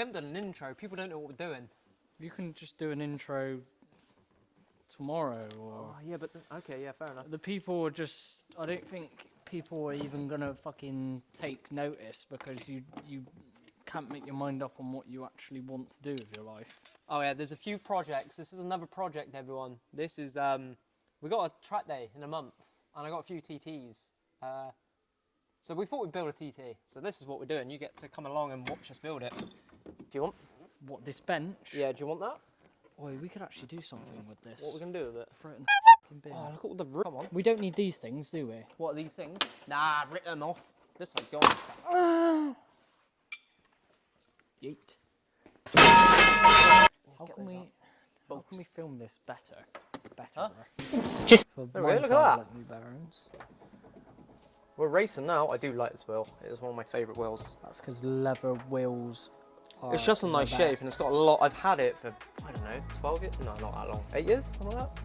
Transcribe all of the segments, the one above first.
haven't done an intro. People don't know what we're doing. You can just do an intro tomorrow, or... Oh, yeah, but... Okay, yeah, fair enough. The people are just... I don't think people are even gonna fucking take notice because you can't make your mind up on what you actually want to do with your life. Oh, yeah, there's a few projects. This is another project, everyone. This is... We got a track day in a month, and I got a few TTs. So we thought we'd build a TT. So this is what we're doing. You get to come along and watch us build it. Do you want? What, this bench? Yeah, do you want that? Oi, we could actually do something with this. What are we going to do with it? Throw it in the fucking bin. Oh, look at all the roof. Come on. We don't need these things, do we? What are these things? Nah, rip them off. This I've got. Yeet. How How can we film this better? Huh? For There we go, look at montage that. like New Barons. We're racing now. I do like this wheel. It is one of my favourite wheels. That's because leather wheels are It's just a nice the shape and it's best. got a lot. I've had it for, I don't know, 12 years? No, not that long. 8 years? Something like that?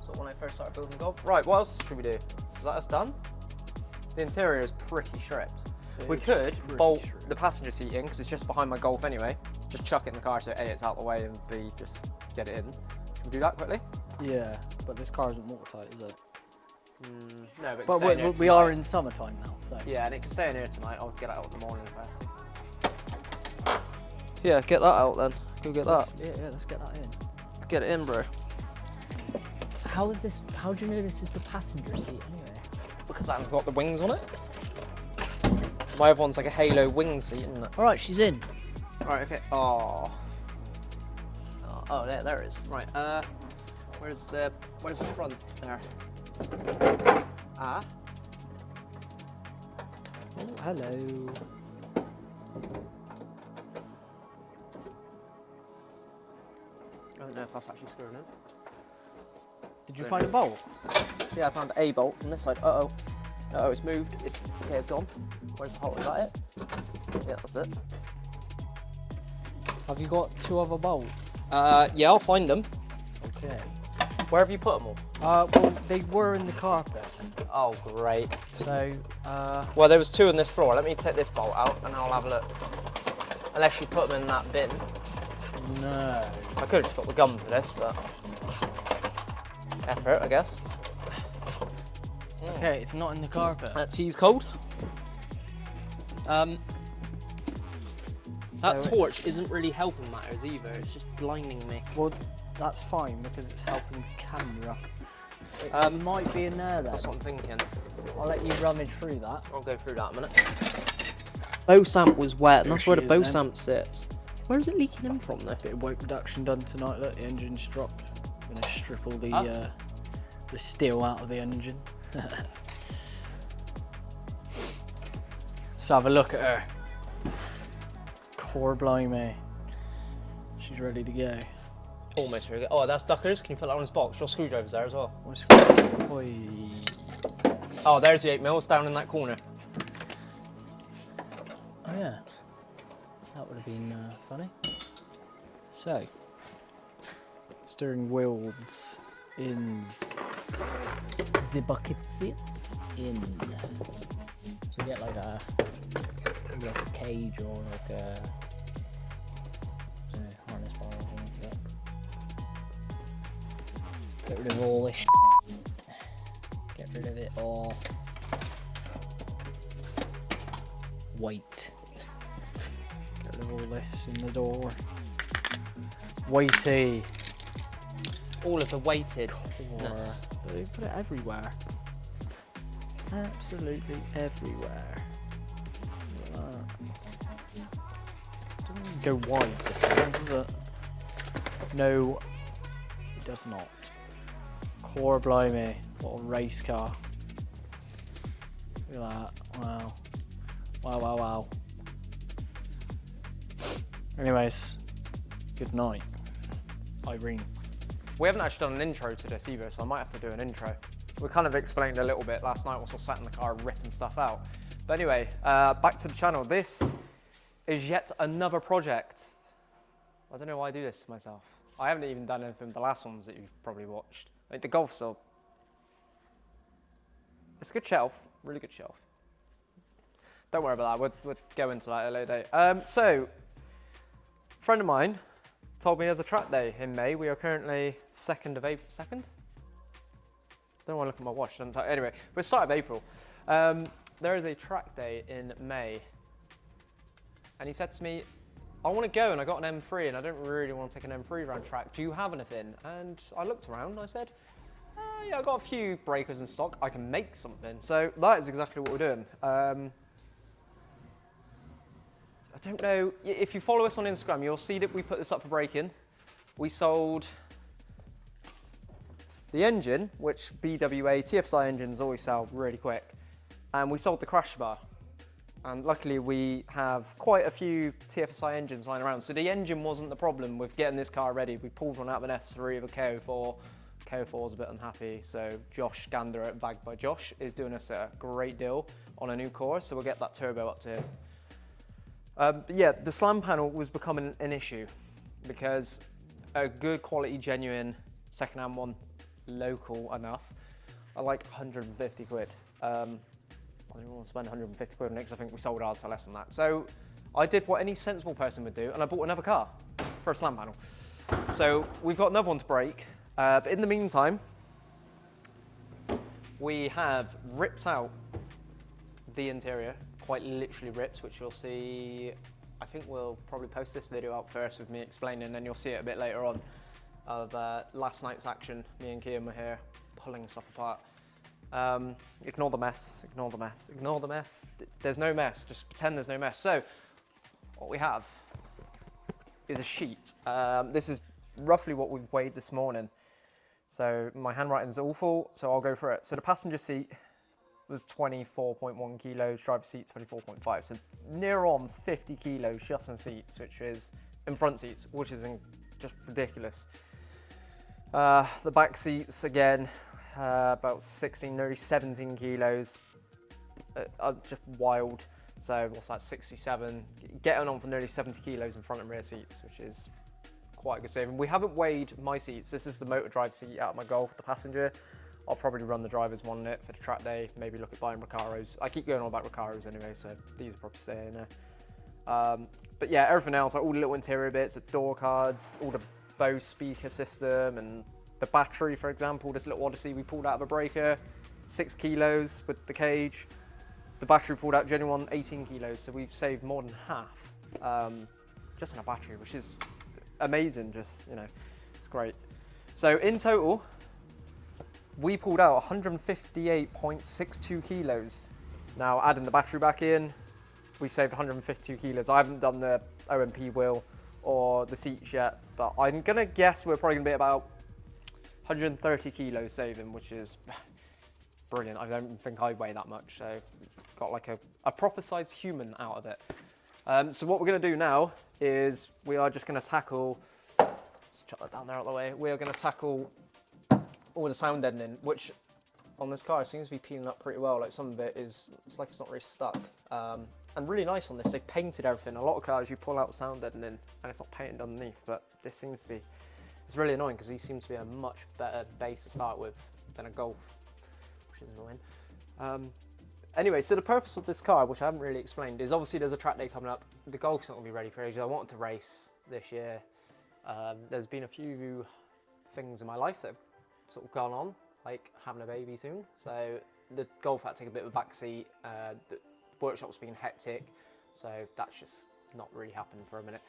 So when I first started building Golf. Right, what else should we do? Is that us done? The interior is pretty stripped. We could bolt the passenger seat in because it's just behind my Golf anyway. Just chuck it in the car so A, it's out the way, and B, just get it in. Should we do that quickly? Yeah, but this car isn't watertight, is it? No, but, But we are in summertime now, so. Yeah, and it can stay in here tonight. I'll get it out in the morning if I have to. Yeah, get that out then. Go get that. Yeah, let's get that in. Get it in, bro. How is this? How do you know this is the passenger seat anyway? Because that has got the wings on it. My other one's like a Halo wing seat, isn't it? All right, she's in. Right, okay. Oh, there it is. Right. Where's the front? There. Ah. Oh, hello. I don't know if that's actually screwing in. Did you find a bolt? Yeah, I found a bolt from this side. Uh-oh. Uh-oh, it's moved. It's gone. Where's the hole? Is that it? Yeah, that's it. Have you got 2 other bolts? Yeah, I'll find them. Okay. Where have you put them all? Well, they were in the carpet. Oh, great. So, Well, there was 2 on this floor. Let me take this bolt out and I'll have a look. Unless you put them in that bin. no. I could have just got the gun for this, but effort, I guess. Okay, it's not in the carpet. That tea's cold. That So torch it's- isn't really helping matters either. It's just blinding me. Well, that's fine because it's helping the camera. It might be in there then. That's what I'm thinking. I'll let you rummage through that. I'll go through that in a minute. Bow samp was wet, and There that's where the she is bow then. samp sits. Where is it leaking in from though? Bit of weight reduction done tonight. Look, the engine's dropped. I'm gonna strip all the steel out of the engine. So have a look at her. Core blimey. She's ready to go. Almost ready. Oh, that's Duckers. Can you put that on his box? Your screwdriver's there as well. Oi. Oh, there's the 8mm. It's down in that corner. Oh yeah. That would have been funny. So, steering wheels in the bucket seat in. So get like a cage or like a harness bar or something like that. Get rid of all this Get rid of it all. Weight. Get rid of all this in the door. Weighty. All of the weightedness. They put it everywhere. Absolutely everywhere. Look at that. Doesn't really go wide this time, does it? No, it does not. Core blimey, what a race car. Look at that, wow. Wow, wow, wow. Anyways, good night, Irene. We haven't actually done an intro to this either, so I might have to do an intro. We kind of explained a little bit last night whilst I sat in the car ripping stuff out. But anyway, back to the channel. This is yet another project. I don't know why I do this to myself. I haven't even done anything with the last ones that you've probably watched. Like the Golf still. It's a good shelf, really good shelf. don't worry about that. We'll go into that at a later date. So, a friend of mine told me there's a track day in May. We are currently 2nd of April. 2nd? Don't want to look at my watch. Anyway, we're start of April. There is a track day in May. And he said to me, I want to go, and I got an M3 and I don't really want to take an M3 round track. Do you have anything? And I looked around and I said, yeah, I've got a few breakers in stock. I can make something. So that is exactly what we're doing. I don't know, if you follow us on Instagram, you'll see that we put this up for break-in. We sold the engine, which BWA TFSI engines always sell really quick. And we sold the crash bar. And luckily we have quite a few TFSI engines lying around. So the engine wasn't the problem with getting this car ready. We pulled one out of an S3 of a KO4. KO4 was a bit unhappy. So Josh Gander at Bagged by Josh is doing us a great deal on a new core. So we'll get that turbo up to him. But yeah, the slam panel was becoming an issue because a good quality, genuine second-hand one, local enough, are like 150 quid. I didn't want to spend 150 quid on it because I think we sold ours for less than that. So I did what any sensible person would do, and I bought another car for a slam panel. So we've got another one to break. But in the meantime, we have ripped out the interior, quite literally ripped, which you'll see. I think we'll probably post this video out first with me explaining, and then you'll see it a bit later on of last night's action. Me and Kian were here pulling stuff apart. Ignore the mess, ignore the mess, ignore the mess. There's no mess, just pretend there's no mess. So, what we have is a sheet. This is roughly what we've weighed this morning. So, my handwriting is awful, so I'll go for it. So, the passenger seat was 24.1 kilos, driver seat 24.5. So, near on 50 kilos just in seats, which is in front seats, which is just ridiculous. The back seats, again, about 16, nearly 17 kilos, just wild. So what's that, 67, getting on for nearly 70 kilos in front and rear seats, which is quite a good saving. We haven't weighed my seats. This is the motor drive seat out of my Golf, the passenger. I'll probably run the driver's one in it for the track day, maybe look at buying Recaros. I keep going on about Recaros anyway, so these are probably staying there. But yeah, everything else, like all the little interior bits, the door cards, all the Bose speaker system, and the battery, for example, this little Odyssey we pulled out of a breaker, 6 kilos with the cage. The battery pulled out genuine 18 kilos, so we've saved more than half just in a battery, which is amazing, just, you know, it's great. So in total, we pulled out 158.62 kilos. Now, adding the battery back in, we saved 152 kilos. I haven't done the OMP wheel or the seats yet, but I'm gonna guess we're probably gonna be about 130 kilos saving, which is brilliant. I don't think I weigh that much, so got like a proper sized human out of it. So what we're gonna do now is we are just gonna tackle, let's chuck that down there out of the way. We are gonna tackle all the sound deadening, which on this car seems to be peeling up pretty well. Like some of it is, it's like it's not really stuck. And really nice on this, they painted everything. A lot of cars you pull out sound deadening and it's not painted underneath, but this seems to be, it's really annoying because these seem to be a much better base to start with than a Golf, which is annoying. Anyway, so the purpose of this car, which I haven't really explained, is obviously there's a track day coming up. The Golf's not gonna be ready for ages. I wanted to race this year. There's been a few things in my life that have sort of gone on, like having a baby soon. So the Golf had to take a bit of a backseat. The workshop's been hectic, so that's just not really happened for a minute.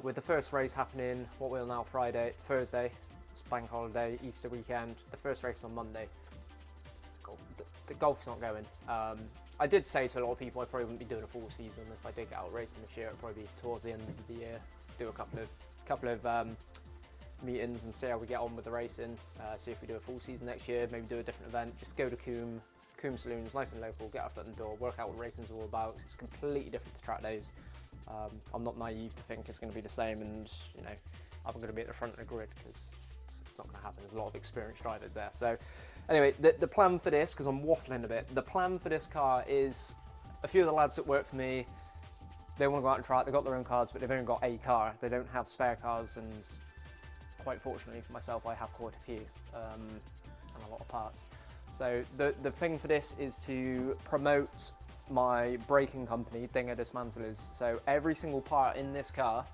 With the first race happening, what will now Thursday, it's bank holiday, Easter weekend, the first race on Monday. The Golf's not going. I did say to a lot of people I probably wouldn't be doing a full season. If I did get out racing this year, it'd probably be towards the end of the year, do a couple of meetings and see how we get on with the racing, see if we do a full season next year, maybe do a different event, just go to Coombe Saloons, nice and local, get our foot in the door, work out what racing's all about. It's completely different to track days. I'm not naive to think it's going to be the same, and you know, I'm going to be at the front of the grid because it's not going to happen. There's a lot of experienced drivers there. So anyway, the plan for this, because I'm waffling a bit, the plan for this car is a few of the lads that work for me, they want to go out and try it. They've got their own cars, but they've only got a car. They don't have spare cars, and quite fortunately for myself, I have quite a few and a lot of parts. So the thing for this is to promote my braking company, Dinger Dismantlers. So every single part in this car,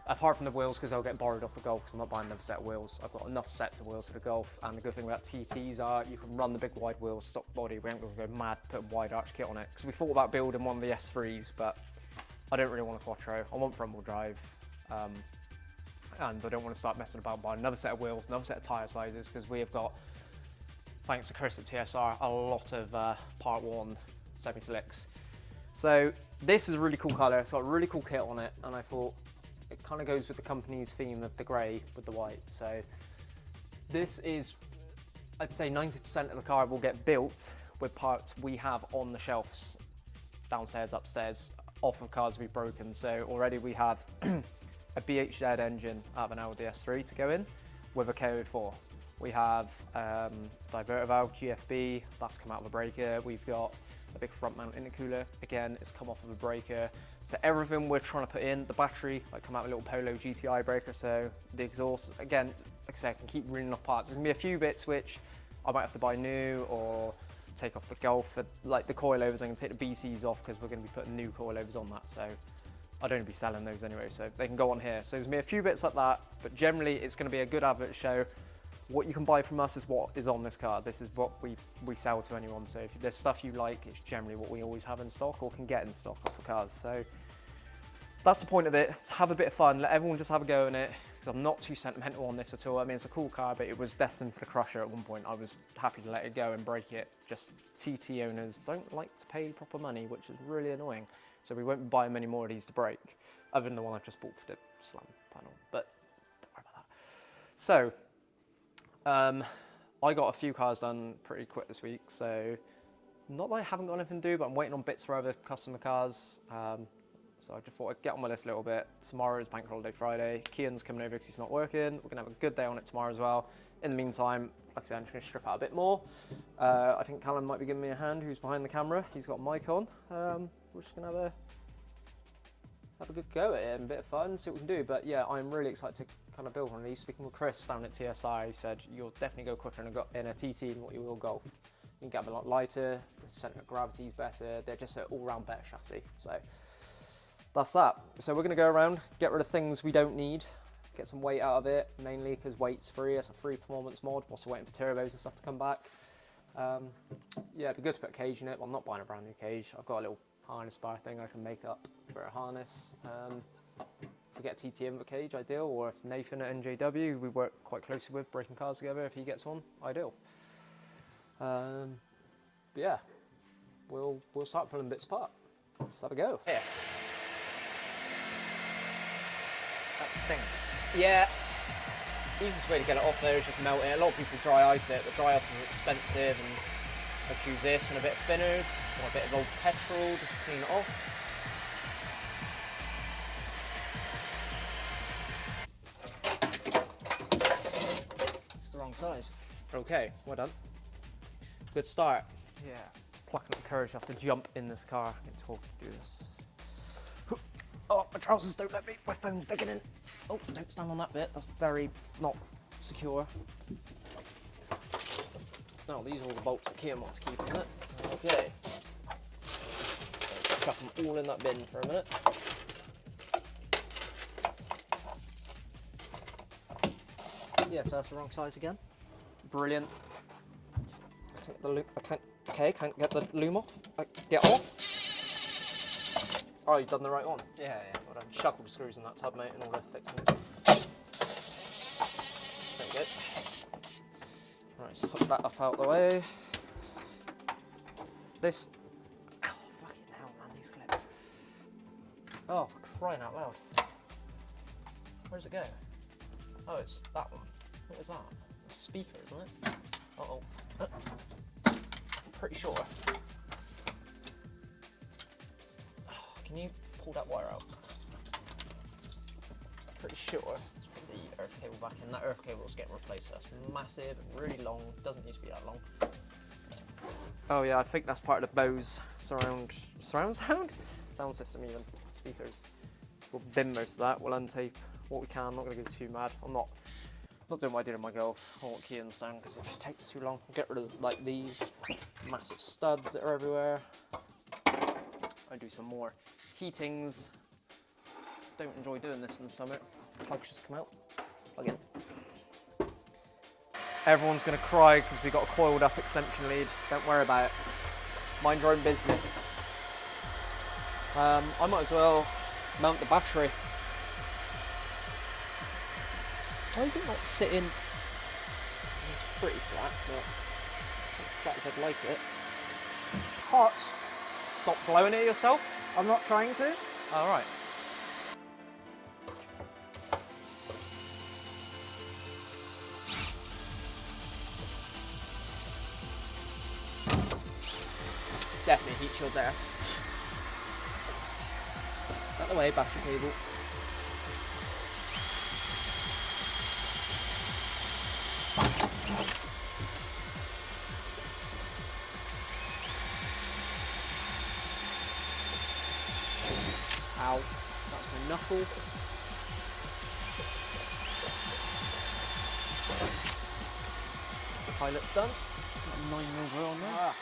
apart from the wheels, because they'll get borrowed off the Golf, because I'm not buying another set of wheels. I've got enough sets of wheels for the Golf, and the good thing about TTs are you can run the big wide wheels, stock body. We ain't going to go mad putting wide arch kit on it, because we thought about building one of the S3s, but I don't really want a Quattro. I want front wheel drive, and I don't want to start messing about buying another set of wheels, another set of tyre sizes, because we have got, thanks to Chris at TSR, a lot of Part 1 semi-slicks. So this is a really cool colour. It's got a really cool kit on it, and I thought it kind of goes with the company's theme of the grey with the white. So this is, I'd say 90% of the car will get built with parts we have on the shelves, downstairs, upstairs, off of cars we've broken. So already we have a BHZ engine out of an Audi S3 to go in with a KO4. We have diverter valve, GFB, that's come out of a breaker. We've got a big front mount intercooler, again, it's come off of a breaker. So everything we're trying to put in, the battery, like come out with a little Polo GTI breaker, so the exhaust, again, like I say, I can keep reeling off parts. There's gonna be a few bits which I might have to buy new or take off the Golf. Like the coilovers, I'm gonna take the BCs off because we're gonna be putting new coilovers on that, so I'd only be selling those anyway, so they can go on here. So there's gonna be a few bits like that, but generally it's gonna be a good advert show. What you can buy from us is what is on this car. This is what we sell to anyone. So if there's stuff you like, it's generally what we always have in stock or can get in stock off the cars. So that's the point of it, to have a bit of fun, let everyone just have a go in it, because I'm not too sentimental on this at all. I mean, it's a cool car, but it was destined for the crusher at one point. I was happy to let it go and break it. Just TT owners don't like to pay proper money, which is really annoying. So we won't buy many more of these to break, other than the one I've just bought for the slam panel, but don't worry about that. So, I got a few cars done pretty quick this week, so not that I haven't got anything to do, but I'm waiting on bits for other customer cars. So I just thought I'd get on my list a little bit. Tomorrow is Bank Holiday Friday. Kian's coming over because he's not working. We're gonna have a good day on it tomorrow as well. In the meantime, like I said, I'm just gonna strip out a bit more. I think Callum might be giving me a hand, who's behind the camera. He's got a mic on. We're just gonna have a good go at it and a bit of fun, see what we can do. But yeah, I'm really excited to kind of build one of these. Speaking with Chris down at TSI, he said you'll definitely go quicker in a TT than what you will Golf. You can get them a lot lighter, the centre of gravity is better, they're just an all-round better chassis. So that's that. So we're gonna go around, get rid of things we don't need, get some weight out of it, mainly because weight's free. It's a free performance mod. Also waiting for turbos and stuff to come back. Yeah, it'd be good to put a cage in it. Well, I'm not buying a brand new cage. I've got a little harness bar thing I can make up for a harness. If we get a TT Inva cage, ideal, or if Nathan at NJW, we work quite closely with, breaking cars together, if he gets one, ideal. But yeah, we'll start pulling bits apart. Let's have a go. Yes. That stinks. Yeah. Easiest way to get it off there is just melt it. A lot of people dry ice it, but dry ice is expensive, and I choose this and a bit of thinners, or a bit of old petrol, just to clean it off. It's the wrong size. Okay, well done. Good start. Yeah. Plucking up the courage to have to jump in this car and talk to do this. Oh, my trousers don't let me. My phone's digging in. Oh, don't stand on that bit. That's very not secure. Now, these are all the bolts that Kian wants to keep, isn't it? Okay. Chuck them all in that bin for a minute. Yeah, so that's the wrong size again. Brilliant. Can't get the loom off. Get off. Oh, you've done the right one. Yeah, well done. Shuckle the screws in that tub, mate, and all the fixings. Very good. Right, so hook that up out the way. This. Oh, fucking hell, man, these clips. Oh, for crying out loud. Where does it go? Oh, it's that one. What is that? A speaker, isn't it? Uh-oh. I'm pretty sure. Can you pull that wire out? Pretty sure. Let's put the earth cable back in. That earth cable is getting replaced. That's massive and really long. Doesn't used to be that long. Oh yeah, I think that's part of the Bose surround sound system even. Speakers. We'll bin most of that. We'll untape what we can. I'm not going to go too mad. I'm not doing what I did in my Golf. I want Kian's down because it just takes too long. Get rid of like these massive studs that are everywhere. I do some more heatings. Don't enjoy doing this in the summer. Plugs just come out. Plug in. Everyone's gonna cry because we got a coiled up extension lead. Don't worry about it. Mind your own business. I might as well mount the battery. Why is it not sitting? It's pretty flat, but it's not as flat as I'd like it. Hot. Stop blowing it yourself. I'm not trying to. All right. Definitely heat shield there. Out the way, battery cable. Ow, that's my knuckle. Pilot's done. It's got a 9mm on there. Ah.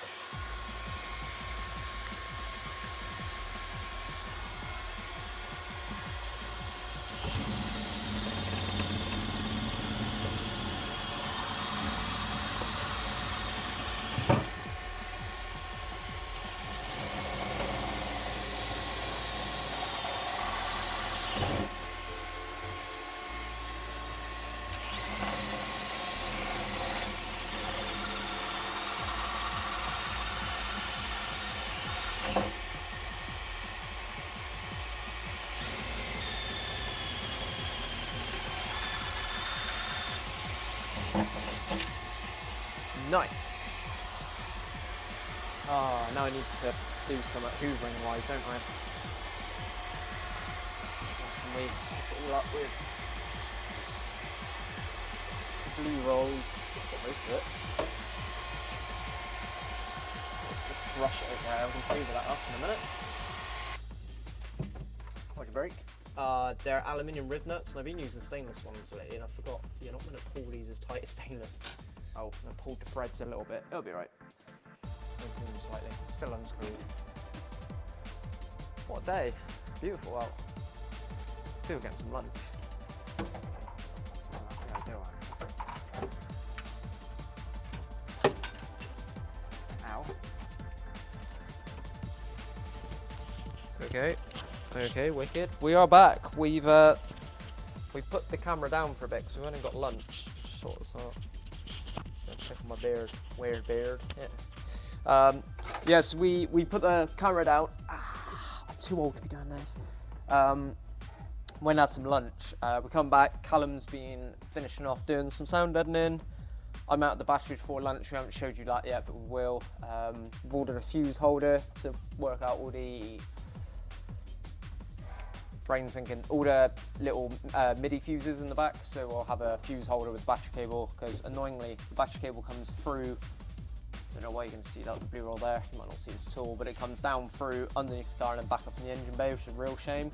Nice. Oh, now I need to do some hoovering wise, don't I? Can we pick it all up with blue rolls? Got most of it. Just brush it over there. We can hoover that up in a minute. Why'd you break? They're aluminium rib nuts, and I've been using stainless ones lately, and I forgot you're not going to pull these as tight as stainless. Oh, and I pulled the threads a little bit. It'll be right. Pull them slightly. It's still unscrewed. What a day. Beautiful out. Do get some lunch. Ow. Okay. Okay, wicked. We are back. We've put the camera down for a bit because we went and got lunch. Sort this out. Check on my beard, weird beard. Yeah. Yes, we put the camera down. I'm too old to be doing this. Went and had some lunch. We come back. Callum's been finishing off doing some sound deadening. I'm out of the batteries for lunch. We haven't showed you that yet, but we will. We've ordered a fuse holder to work out all the brain sinking, all the little MIDI fuses in the back, so we'll have a fuse holder with battery cable, because annoyingly the battery cable comes through, I don't know why you can see that with the blue roll there, you might not see this at all, but it comes down through underneath the car and then back up in the engine bay, which is a real shame.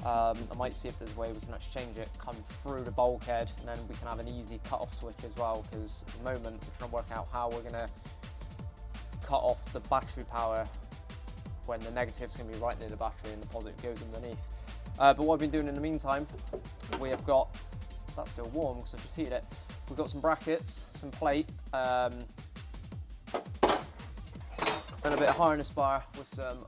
I might see if there's a way we can actually change it, come through the bulkhead, and then we can have an easy cut-off switch as well, because at the moment we're trying to work out how we're going to cut off the battery power when the negative's going to be right near the battery and the positive goes underneath. But what I've been doing in the meantime, we have got, that's still warm because I've just heated it, we've got some brackets, some plate, and a bit of harness bar with some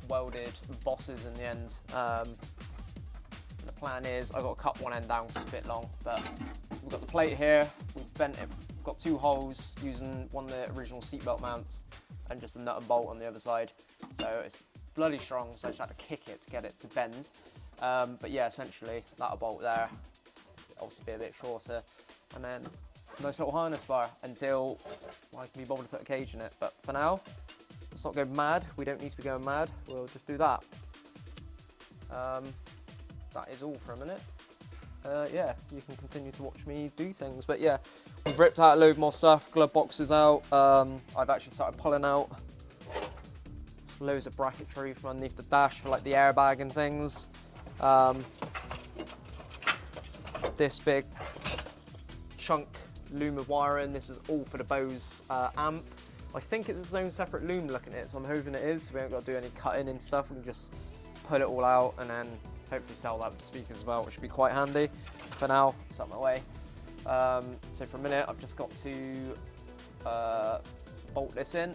welded bosses in the end. The plan is, I've got to cut one end down because it's a bit long, but we've got the plate here, we've bent it, we've got two holes using one of the original seatbelt mounts and just a nut and bolt on the other side. So it's bloody strong, so I just had to kick it to get it to bend. But yeah, essentially that'll bolt there, obviously be a bit shorter, and then nice little harness bar until I can be bothered to put a cage in it. But for now, let's not go mad. We don't need to be going mad. We'll just do that. That is all for a minute. Yeah, you can continue to watch me do things. But yeah, we've ripped out a load more stuff, glove boxes out. I've actually started pulling out loads of bracketry from underneath the dash for like the airbag and things. This big chunk loom of wiring, this is all for the Bose amp. I think it's its own separate loom looking at it, so I'm hoping it is. We haven't got to do any cutting and stuff. We can just pull it all out and then hopefully sell that with the speakers as well, which would be quite handy. For now, it's out my way. So for a minute, I've just got to bolt this in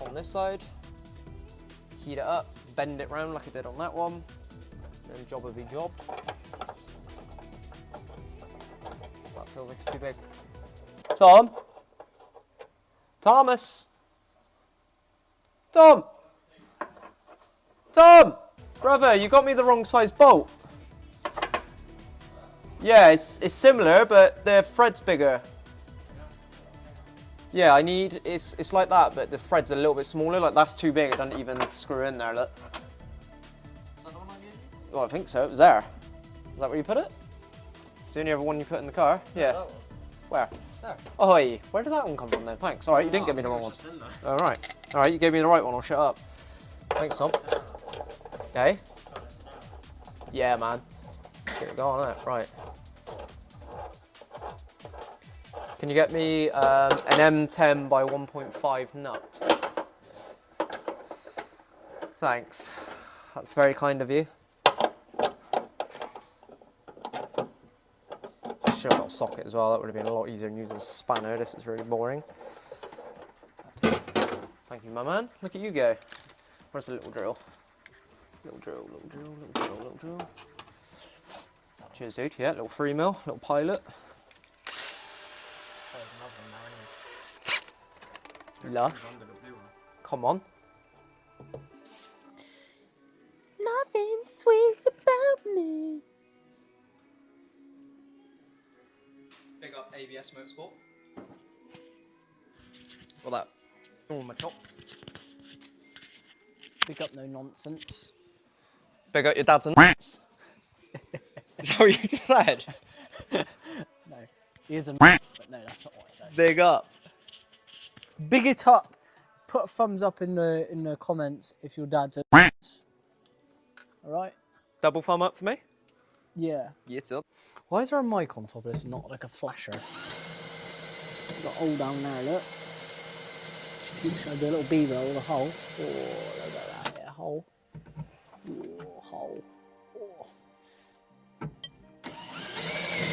on this side, heat it up, bend it round like I did on that one, and job will be job. That feels like it's too big. Tom? Thomas? Tom? Tom! Brother, you got me the wrong size bolt. Yeah, it's similar, but the thread's bigger. Yeah, it's like that, but the thread's a little bit smaller. Like, that's too big, it doesn't even screw in there, look. Is that the one I gave you? Well, I think so, it was there. Is that where you put it? It's the only other one you put in the car? Yeah. That one. Where? There. Oh, hey, where did that one come from then? Thanks. Alright, you didn't give me the wrong one. Alright. Alright, you gave me the right one, I'll shut up. Thanks, Tom. Okay. Yeah, man. Get it going, innit? Right. Can you get me an M10 by 1.5 nut? Thanks. That's very kind of you. Should have got a socket as well. That would have been a lot easier than using a spanner. This is really boring. Thank you, my man. Look at you go. Where's the little drill? Little drill, little drill, little drill, little drill. Cheers, dude. Yeah, little 3mm, little pilot. Lush. Come on. Nothing sweet about me. Big up ABS Motorsport. Well, that. All my chops. Pick up no nonsense. Big up your dad's and Is that what you said? No, he is a nonce, but no, that's not what I said. Big up. Big it up. Put a thumbs up in the comments if your dad's a nonce. All right. Double thumb up for me? Yeah. Yes, sir. Why is there a mic on top of this and not like a flasher? Got a hole down there, look. Should I do a little B-roll with a hole? Oh, look at that, yeah, hole. Oh, hole. Oh. And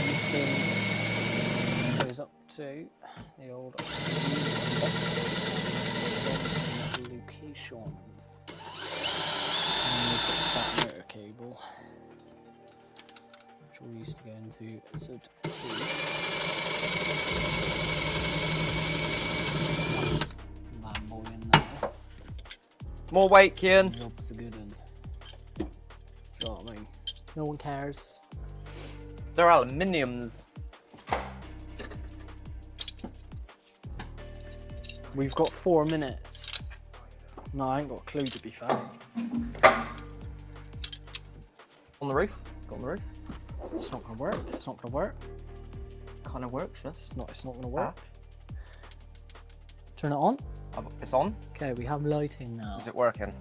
this thing goes up to the old locations. And we've got the start motor cable, which we used to go into Z2. That boy in there. More weight, Kian. Job's a good one. Do you know what I mean? No one cares. They're aluminiums. We've got 4 minutes. No, I ain't got a clue to be fair. On the roof. Got on the roof. It's not gonna work. It's not gonna work. Kind of works, yes. It's not gonna work. Turn it on. It's on. Okay, we have lighting now. Is it working?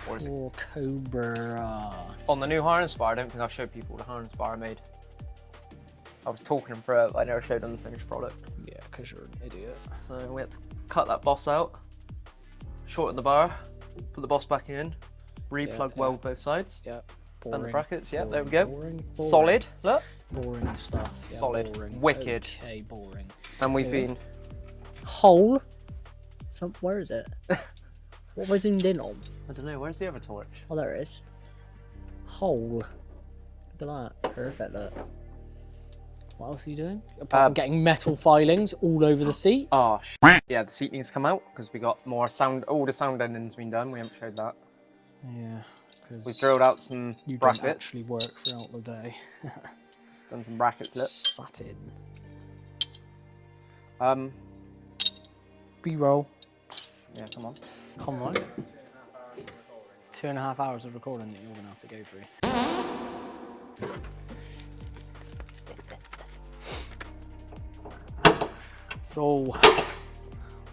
Or is it- Core Cobra. On the new harness bar, I don't think I've showed people the harness bar I made. I was talking them through it, but I never showed them the finished product. Yeah, because you're an idiot. So we had to cut that boss out, shorten the bar, put the boss back in, replug yeah. weld both sides, Yeah. and the Boring. brackets, yeah, there we Boring, go. boring. Solid, look. Boring stuff. Yeah, Solid. Boring. Wicked. Okay, boring. And we've Yeah. been, Hole? Where is it? What have I zoomed in on? I don't know, where's the other torch? Oh, there it is. Hole. Look at that. Perfect, look. What else are you doing? Apart from getting metal filings all over the seat. Oh, yeah, the seat needs to come out because we got more sound, all the sound ending's been done, we haven't showed that. Yeah, because We've drilled out some you don't brackets. actually work throughout the day. Done some brackets, look. Sat in. B-roll. Yeah, come on. Come on. 2.5 hours of recording that you're going to have to go through. So,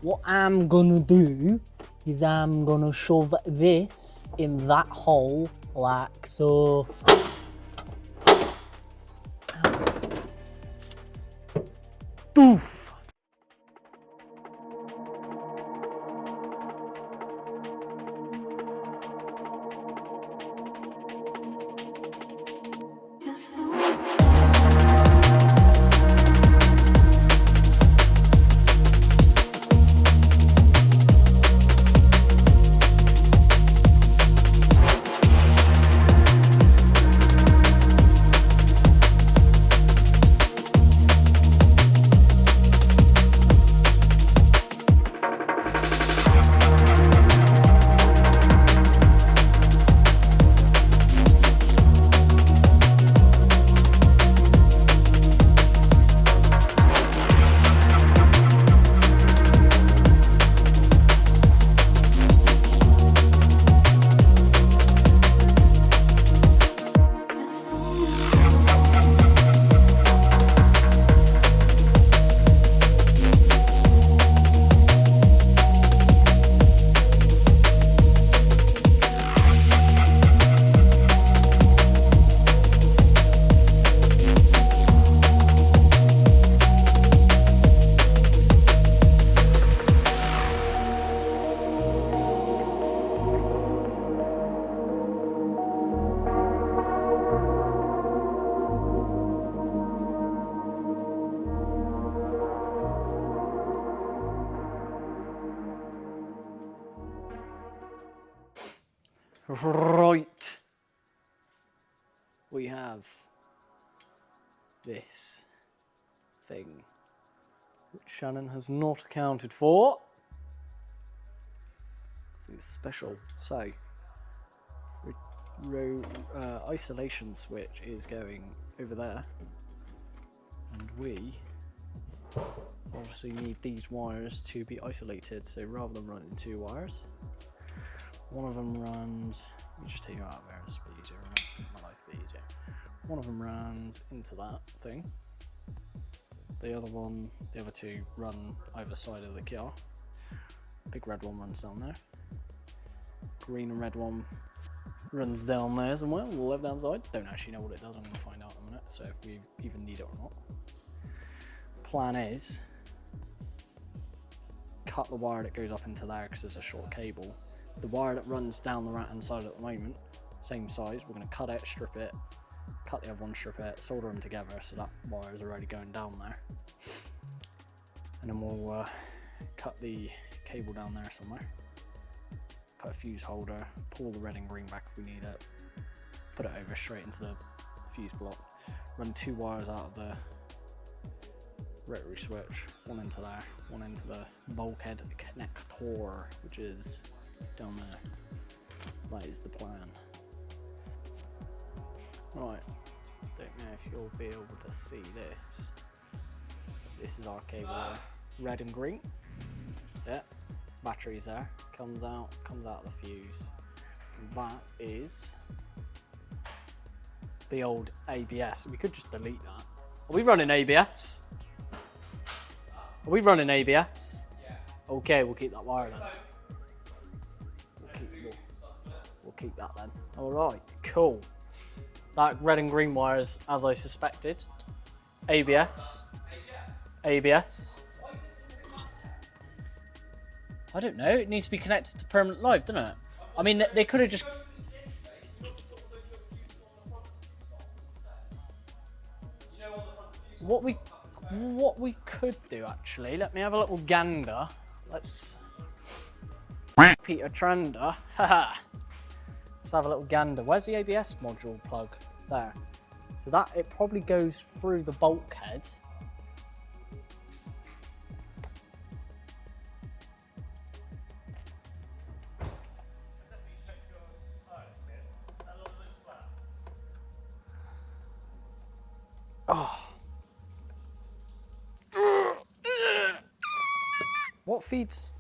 what I'm gonna do is I'm gonna shove this in that hole like so. Doof! Right. We have this thing which Shannon has not accounted for. So it's special. So, isolation switch is going over there, and we obviously need these wires to be isolated. So rather than running 2 wires, one of them runs. Let me just take you out of there. It's a bit easier. My life a bit easier. One of them runs into that thing. The other 2 run either side of the car. Big red one runs down there. Green and red one runs down there somewhere, on the left hand side. Don't actually know what it does, I'm going to find out in a minute, so if we even need it or not. Plan is, cut the wire that goes up into there because there's a short cable. The wire that runs down the right hand side at the moment, same size, we're going to cut it, strip it, cut the other one, strip it, solder them together so that wire is already going down there. And then we'll cut the cable down there somewhere. Put a fuse holder, pull the red and green back if we need it, put it over straight into the fuse block, run 2 wires out of the rotary switch, one into there, one into the bulkhead connector, which is down there. That is the plan. Right, don't know if you'll be able to see this. This is our cable there, red and green. Yeah. Batteries there, comes out of the fuse. And that is the old ABS. We could just delete that. Are we running ABS? Are we running ABS? Yeah. Okay, we'll keep that wire then. We'll keep that then. Alright, cool. That red and green wire is as I suspected. ABS. ABS. I don't know, it needs to be connected to permanent live, doesn't it? I mean, they could have just... What we could do, actually, let me have a little gander. Let's... Peter Trander. Haha. Let's have a little gander. Where's the ABS module plug? There. So that, it probably goes through the bulkhead. Oh. What feeds?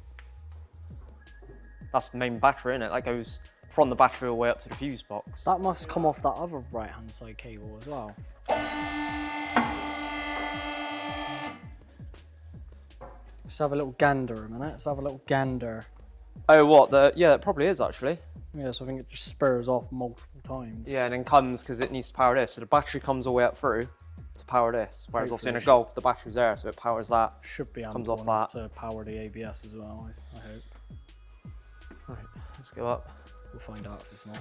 That's the main battery, innit? That goes from the battery all the way up to the fuse box. That must come off that other right hand side cable as well. Let's have a little gander a minute. Let's have a little gander. Oh, what? Yeah, it probably is actually. Yeah, so I think it just spurs off multiple times. Yeah, and then comes because it needs to power this. So the battery comes all the way up through to power this. Whereas also in a Golf, the battery's there, so it powers that. Should be comes ample off enough to power the ABS as well, I hope. Right, let's go up. We'll find out if it's not.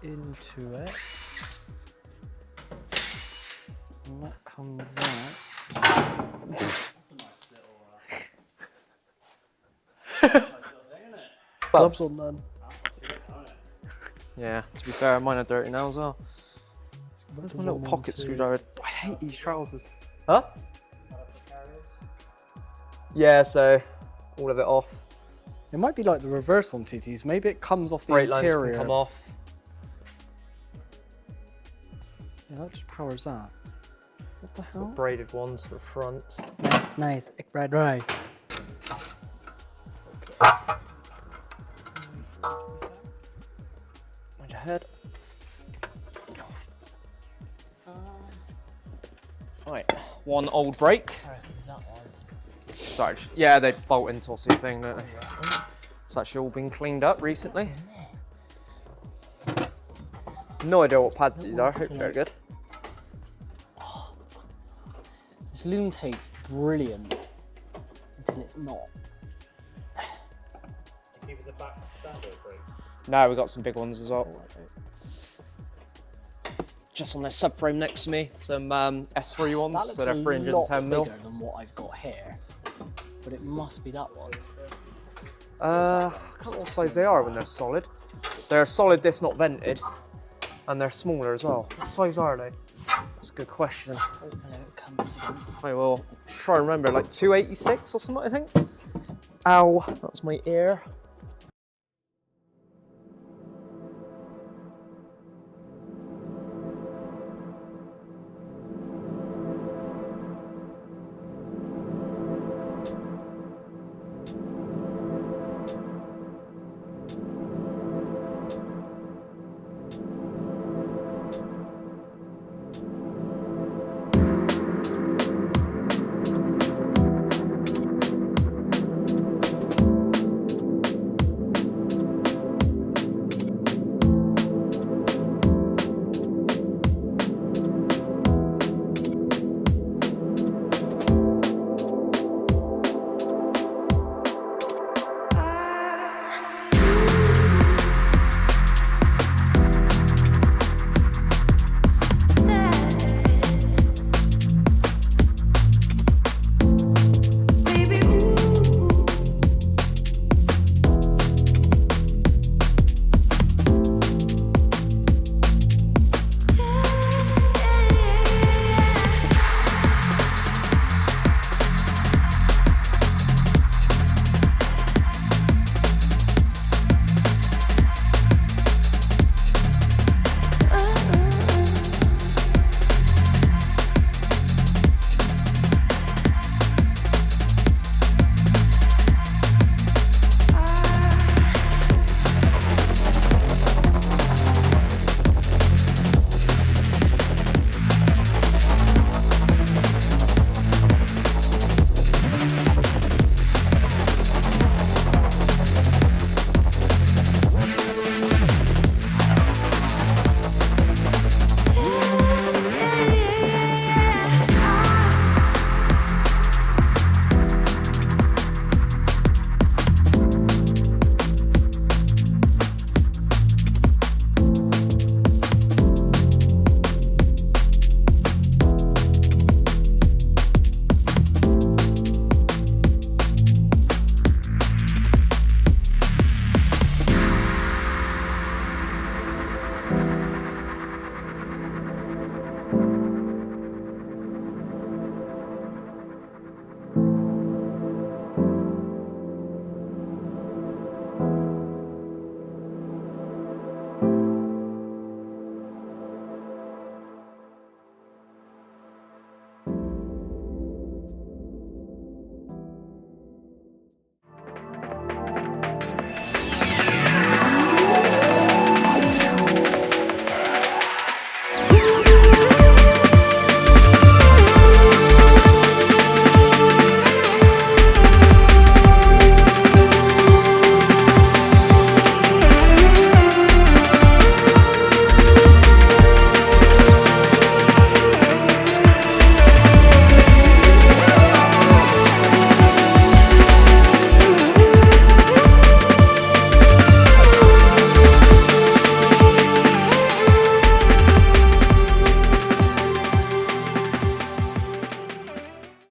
Into it. And that comes out. Gloves on then. Yeah, to be fair, mine are dirty now as well. Where's my little pocket screwdriver? I hate these trousers. Huh? Yeah, so all of it off. It might be like the reverse on TTs. Maybe it comes off the Brake lines interior. can come off. Yeah, that just powers that. What the hell? Got braided ones for the front. That's nice. Ik braid right. Mind your head. Right, one old brake. Is that one? Sorry, yeah, they bolt into a thing, don't they? It's actually all been cleaned up recently. No idea what pads these are, hope they're good. This loom tape's brilliant until it's not. Keep the back standard brake. No, we got some big ones as well. just on this subframe next to me, some S3 ones, That looks so they're a 310 mil. bigger than what I've got here, but it must be that one. I can't know what size they are when they're solid. So they're solid disc, not vented, and they're smaller as well. What size are they? That's a good question. Open it comes again. I will try and remember, like 286 or something, I think. Ow, that's my ear.